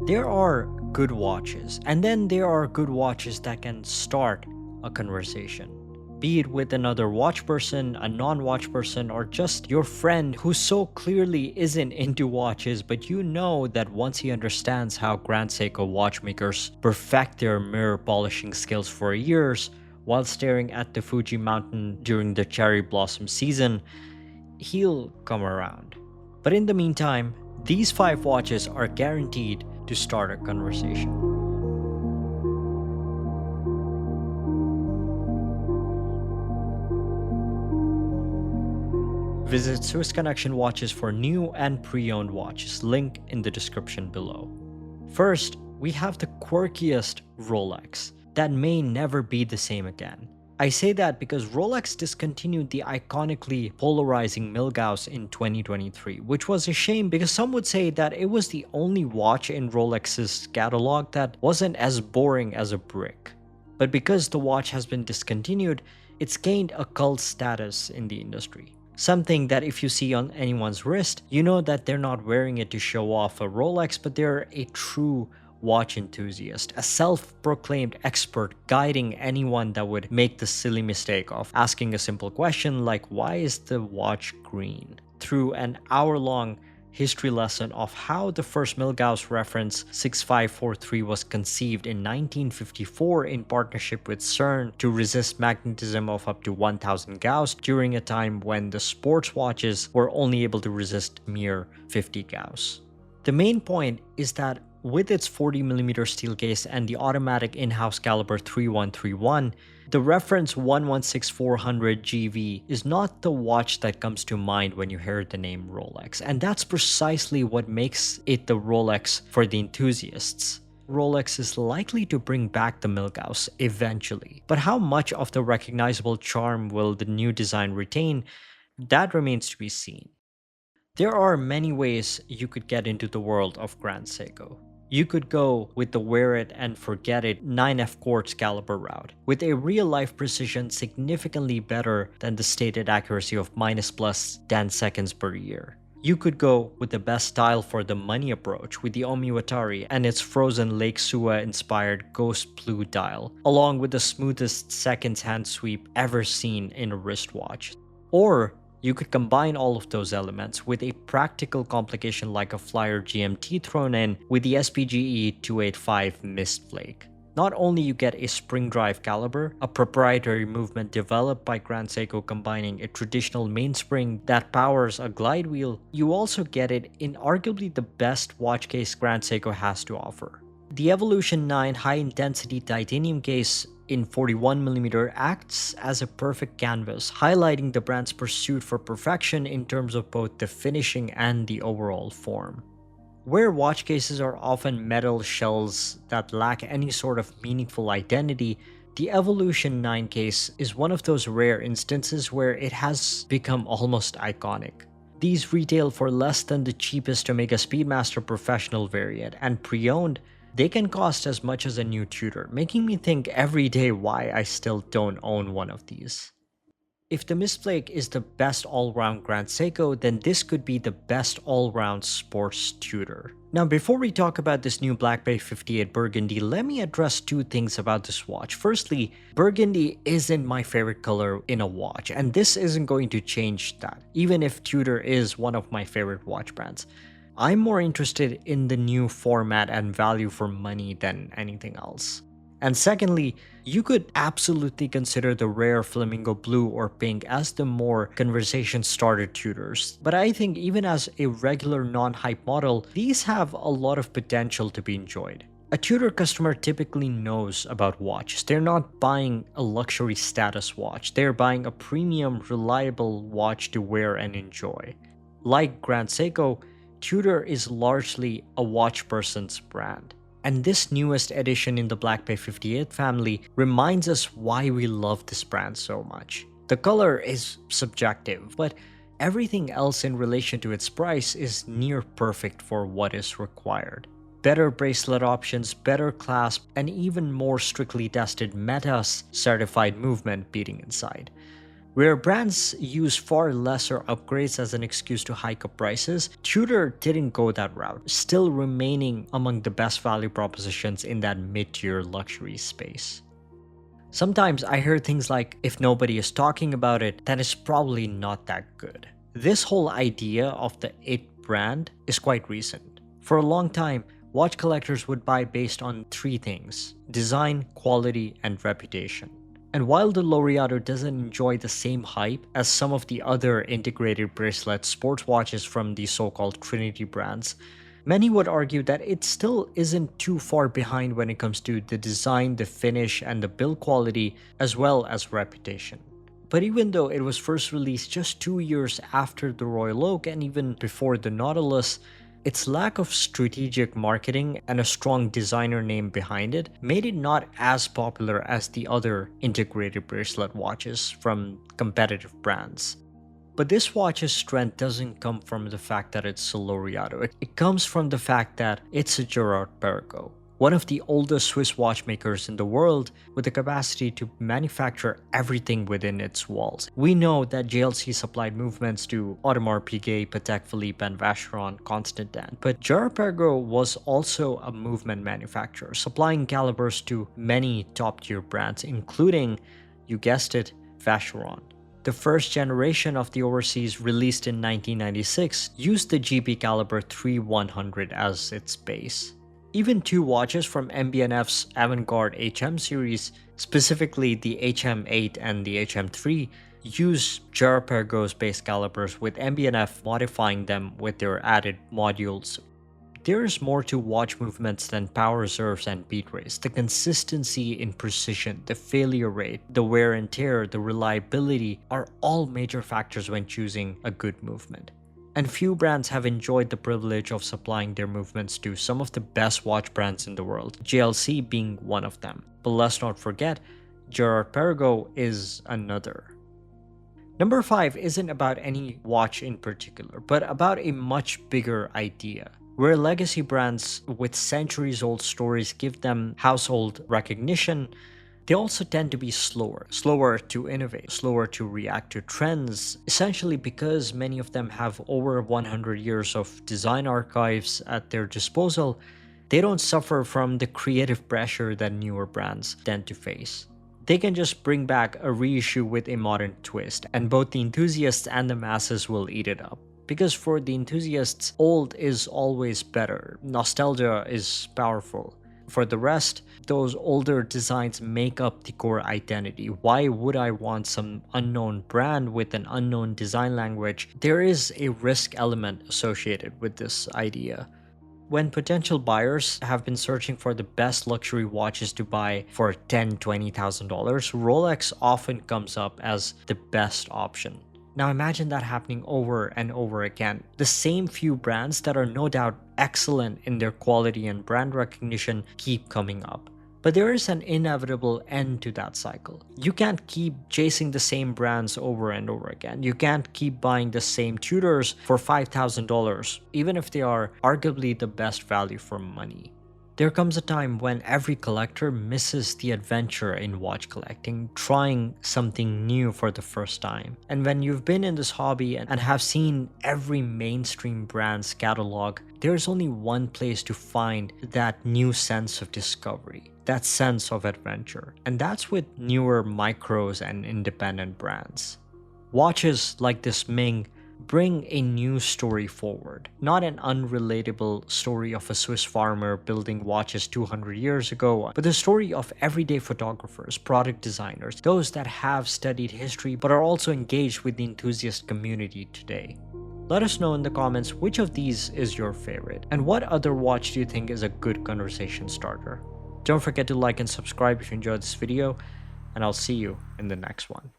There are good watches, and then there are good watches that can start a conversation. Be it with another watch person, a non-watch person, or just your friend who so clearly isn't into watches, but you know that once he understands how Grand Seiko watchmakers perfect their mirror polishing skills for years while staring at the Fuji mountain during the cherry blossom season, he'll come around. But in the meantime, these 5 watches are guaranteed to start a conversation. Visit Swiss Connection Watches for new and pre-owned watches, link in the description below. First, we have the quirkiest Rolex that may never be the same again. I say that because Rolex discontinued the iconically polarizing Milgauss in 2023, which was a shame because some would say that it was the only watch in Rolex's catalog that wasn't as boring as a brick. But because the watch has been discontinued, it's gained a cult status in the industry. Something that if you see on anyone's wrist, you know that they're not wearing it to show off a Rolex, but they're a true watch enthusiast, a self-proclaimed expert guiding anyone that would make the silly mistake of asking a simple question like, why is the watch green? Through an hour-long history lesson of how the first Milgauss reference 6543 was conceived in 1954 in partnership with CERN to resist magnetism of up to 1000 Gauss during a time when the sports watches were only able to resist mere 50 Gauss. The main point is that with its 40mm steel case and the automatic in-house caliber 3131, the reference 116400 GV is not the watch that comes to mind when you hear the name Rolex, and that's precisely what makes it the Rolex for the enthusiasts. Rolex is likely to bring back the Milgauss eventually, but how much of the recognizable charm will the new design retain? That remains to be seen. There are many ways you could get into the world of Grand Seiko. You could go with the wear it and forget it 9F quartz caliber route, with a real-life precision significantly better than the stated accuracy of minus+ 10 seconds per year. You could go with the best style for the money approach with the Omiwatari and its frozen Lake Sua inspired ghost blue dial, along with the smoothest seconds hand sweep ever seen in a wristwatch. Or you could combine all of those elements with a practical complication like a Flyer GMT thrown in with the SPGE 285 Mist Flake. Not only you get a spring drive caliber, a proprietary movement developed by Grand Seiko combining a traditional mainspring that powers a glide wheel, you also get it in arguably the best watch case Grand Seiko has to offer. The Evolution 9 high-intensity titanium case in 41mm acts as a perfect canvas, highlighting the brand's pursuit for perfection in terms of both the finishing and the overall form. Where watch cases are often metal shells that lack any sort of meaningful identity, the Evolution 9 case is one of those rare instances where it has become almost iconic. These retail for less than the cheapest Omega Speedmaster Professional variant, and pre-owned, they can cost as much as a new Tudor, making me think every day why I still don't own one of these. If the Mist Flake is the best all-round Grand Seiko, then this could be the best all-round sports Tudor. Now before we talk about this new Black Bay 58 Burgundy, let me address 2 things about this watch. Firstly, Burgundy isn't my favorite color in a watch, and this isn't going to change that, even if Tudor is one of my favorite watch brands. I'm more interested in the new format and value for money than anything else. And secondly, you could absolutely consider the rare flamingo blue or pink as the more conversation starter Tudors. But I think even as a regular non-hype model, these have a lot of potential to be enjoyed. A Tudor customer typically knows about watches. They're not buying a luxury status watch. They're buying a premium, reliable watch to wear and enjoy. Like Grand Seiko, Tudor is largely a watch person's brand. And this newest edition in the Black Bay 58 family reminds us why we love this brand so much. The color is subjective, but everything else in relation to its price is near perfect for what is required. Better bracelet options, better clasp, and even more strictly tested METAS certified movement beating inside. Where brands use far lesser upgrades as an excuse to hike up prices, Tudor didn't go that route, still remaining among the best value propositions in that mid-tier luxury space. Sometimes I hear things like, if nobody is talking about it, then it's probably not that good. This whole idea of the it brand is quite recent. For a long time, watch collectors would buy based on three things: design, quality, and reputation. And while the Laureato doesn't enjoy the same hype as some of the other integrated bracelet sports watches from the so-called Trinity brands, many would argue that it still isn't too far behind when it comes to the design, the finish, and the build quality, as well as reputation. But even though it was first released just 2 years after the Royal Oak and even before the Nautilus, its lack of strategic marketing and a strong designer name behind it made it not as popular as the other integrated bracelet watches from competitive brands. But this watch's strength doesn't come from the fact that it's a Laureato. It comes from the fact that it's a Girard Perregaux, one of the oldest Swiss watchmakers in the world with the capacity to manufacture everything within its walls. We know that JLC supplied movements to Audemars Piguet, Patek Philippe, and Vacheron Constantin, but Girard Perregaux was also a movement manufacturer, supplying calibers to many top-tier brands, including, you guessed it, Vacheron. The first generation of the overseas, released in 1996, used the GB caliber 3100 as its base. Even two watches from MB&F's Avantgarde HM series, specifically the HM8 and the HM3, use Girard Perregaux's base calibers, with MB&F modifying them with their added modules. There is more to watch movements than power reserves and beat rates. The consistency in precision, the failure rate, the wear and tear, the reliability are all major factors when choosing a good movement. And few brands have enjoyed the privilege of supplying their movements to some of the best watch brands in the world, JLC being one of them. But let's not forget, Girard Perregaux is another. Number 5 isn't about any watch in particular, but about a much bigger idea. Where legacy brands with centuries-old stories give them household recognition, they also tend to be slower to innovate, slower to react to trends, essentially because many of them have over 100 years of design archives at their disposal. They don't suffer from the creative pressure that newer brands tend to face. They can just bring back a reissue with a modern twist, and both the enthusiasts and the masses will eat it up. Because for the enthusiasts, old is always better. Nostalgia is powerful. For the rest, those older designs make up the core identity. Why would I want some unknown brand with an unknown design language? There is a risk element associated with this idea. When potential buyers have been searching for the best luxury watches to buy for $10,000–$20,000, Rolex often comes up as the best option. Now imagine that happening over and over again. The same few brands that are no doubt excellent in their quality and brand recognition keep coming up. But there is an inevitable end to that cycle. You can't keep chasing the same brands over and over again. You can't keep buying the same Tudors for $5,000, even if they are arguably the best value for money. There comes a time when every collector misses the adventure in watch collecting, trying something new for the first time. And when you've been in this hobby and have seen every mainstream brand's catalog, there's only one place to find that new sense of discovery, that sense of adventure. And that's with newer micros and independent brands. Watches like this Ming bring a new story forward, not an unrelatable story of a Swiss farmer building watches 200 years ago, but the story of everyday photographers, product designers, those that have studied history but are also engaged with the enthusiast community today. Let us know in the comments which of these is your favorite, and what other watch do you think is a good conversation starter. Don't forget to like and subscribe if you enjoyed this video, and I'll see you in the next one.